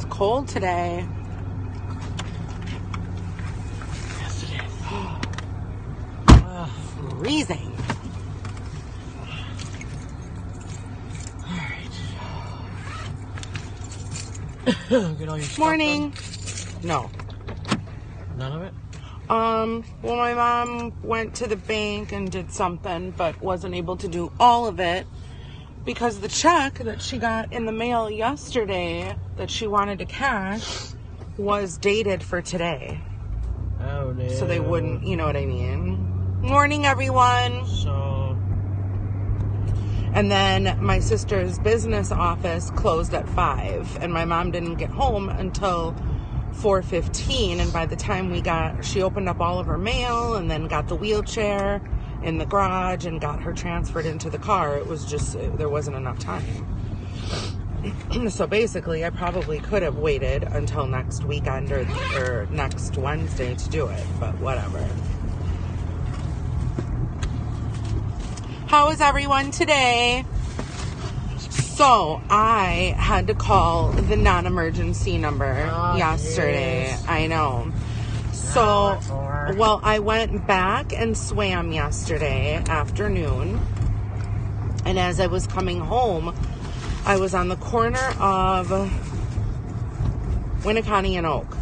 It's cold today. Yes, it is. Freezing. Get all your stuff Morning. No. done? None of it? Well, my mom went to the bank and did something, but wasn't able to do all of it because the check that she got in the mail yesterday that she wanted to cash was dated for today. Oh, no. So they wouldn't, you know what I mean? Morning, everyone. So, And then my sister's business office closed at 5, and my mom didn't get home until 4:15, and by the time she opened up all of her mail and then got the wheelchair in the garage and got her transferred into the car. It was just, there wasn't enough time. So basically, I probably could have waited until next weekend or next Wednesday to do it, but whatever. How is everyone today? So, I had to call the non-emergency number yesterday. Geez. I know. So, well, I went back and swam yesterday afternoon. And as I was coming home, I was on the corner of Winneconne and Oak.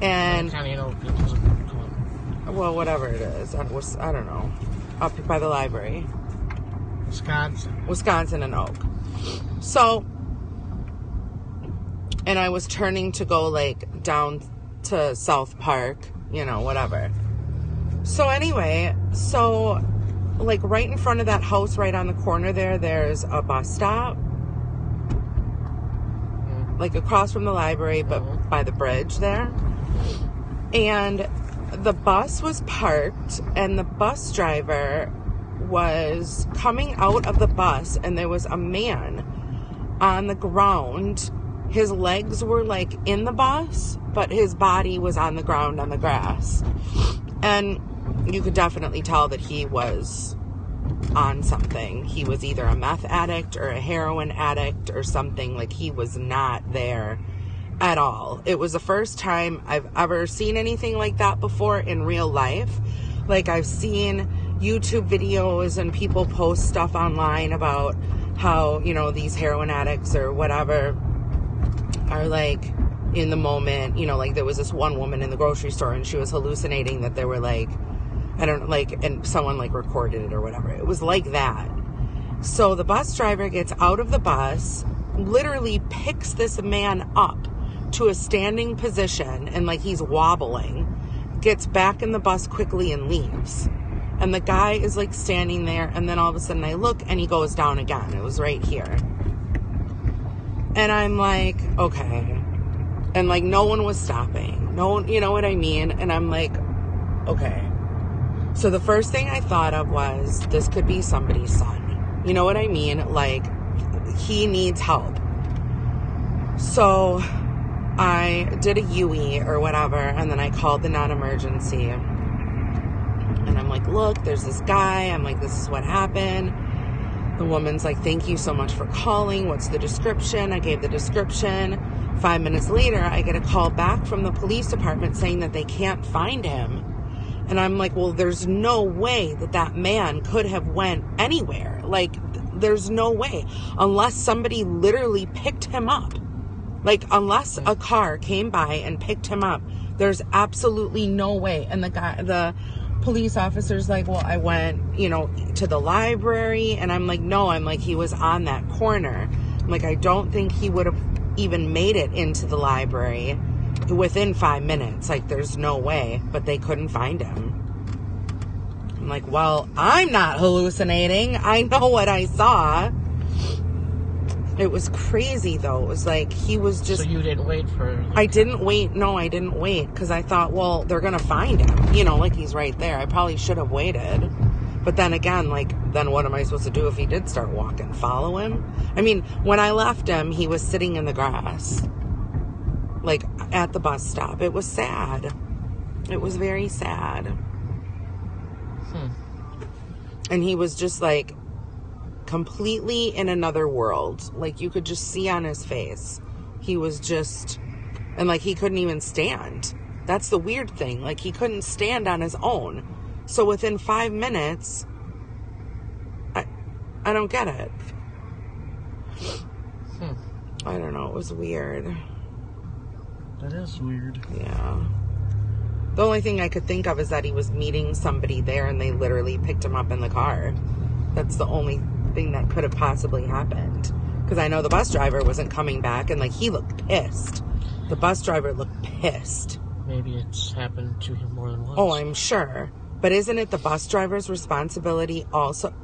And, well, whatever it is. I don't know. Up by the library. Wisconsin and Oak. So, and I was turning to go like down to South Park, you know, whatever. So anyway, like right in front of that house, right on the corner there's a bus stop. Like across from the library, but by the bridge there. And the bus was parked, and the bus driver was coming out of the bus, and there was a man on the ground. His legs were like in the bus, but his body was on the ground on the grass. And you could definitely tell that he was on something. He was either a meth addict or a heroin addict or something. Like, he was not there at all. It was the first time I've ever seen anything like that before in real life. Like, I've seen YouTube videos and people post stuff online about how, you know, these heroin addicts or whatever are like in the moment, you know, like there was this one woman in the grocery store and she was hallucinating that there were like, I don't know, like, and someone like recorded it or whatever. It was like that. So the bus driver gets out of the bus, literally picks this man up to a standing position and like he's wobbling, gets back in the bus quickly and leaves. And the guy is like standing there, and then all of a sudden I look and he goes down again. It was right here. And I'm like, okay. And like no one was stopping. No one, you know what I mean? And I'm like, okay. So the first thing I thought of was, this could be somebody's son. You know what I mean? Like, he needs help. So I did a UE or whatever, and then I called the non-emergency. And I'm like, look, there's this guy. I'm like, this is what happened. The woman's like, thank you so much for calling. What's the description? I gave the description. 5 minutes later, I get a call back from the police department saying that they can't find him. And I'm like, well, there's no way that man could have went anywhere. Like, there's no way. Unless somebody literally picked him up. Like, unless a car came by and picked him up, there's absolutely no way. And the police officer's like, well, I went, you know, to the library. And I'm like, no, he was on that corner. I'm like, I don't think he would have even made it into the library within 5 minutes. Like, there's no way. But they couldn't find him. I'm like, well, I'm not hallucinating. I know what I saw. It was crazy, though. It was like, he was just... So you didn't wait for... I didn't wait. No, I didn't wait. Because I thought, well, they're going to find him. You know, like, he's right there. I probably should have waited. But then again, like, then what am I supposed to do if he did start walking? Follow him? I mean, when I left him, he was sitting in the grass. Like, at the bus stop. It was sad. It was very sad. And he was just, like, completely in another world. Like, you could just see on his face. He was just, and like, he couldn't even stand. That's the weird thing. Like, he couldn't stand on his own. So within 5 minutes, I don't get it. I don't know. It was weird. That is weird. Yeah. The only thing I could think of is that he was meeting somebody there and they literally picked him up in the car. That's the only thing that could have possibly happened. Because I know the bus driver wasn't coming back and, like, he looked pissed. The bus driver looked pissed. Maybe it's happened to him more than once. Oh, I'm sure. But isn't it the bus driver's responsibility also...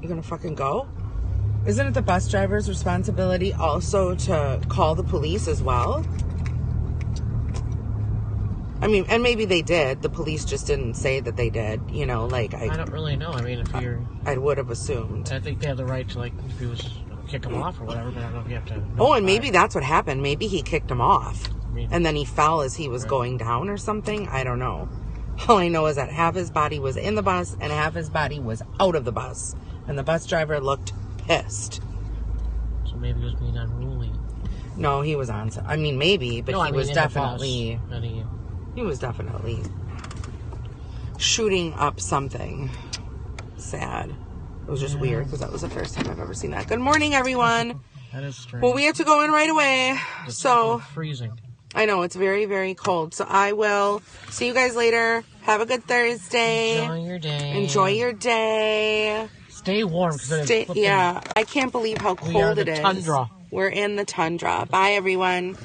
You gonna fucking go? Isn't it the bus driver's responsibility also to call the police as well? I mean, and maybe they did. The police just didn't say that they did. You know, like... I don't really know. I mean, if you're... I would have assumed. I think they have the right to, like, if he was... kick him off or whatever, but I don't know if you have to... Oh, and maybe that's what happened. Maybe he kicked him off. Maybe. And then he fell as he was going down or something. I don't know. All I know is that half his body was in the bus and half his body was out of the bus. And the bus driver looked pissed. So maybe he was being unruly. No, he was on... I mean, maybe, but he was definitely... He was definitely shooting up something. Sad. It was just weird because that was the first time I've ever seen that. Good morning, everyone. That is strange. Well, we have to go in right away. It's so freezing. I know, it's very, very cold. So I will see you guys later. Have a good Thursday. Enjoy your day. Enjoy your day. Stay warm. Yeah, I can't believe how cold it is. Tundra. We're in the tundra. Bye, everyone.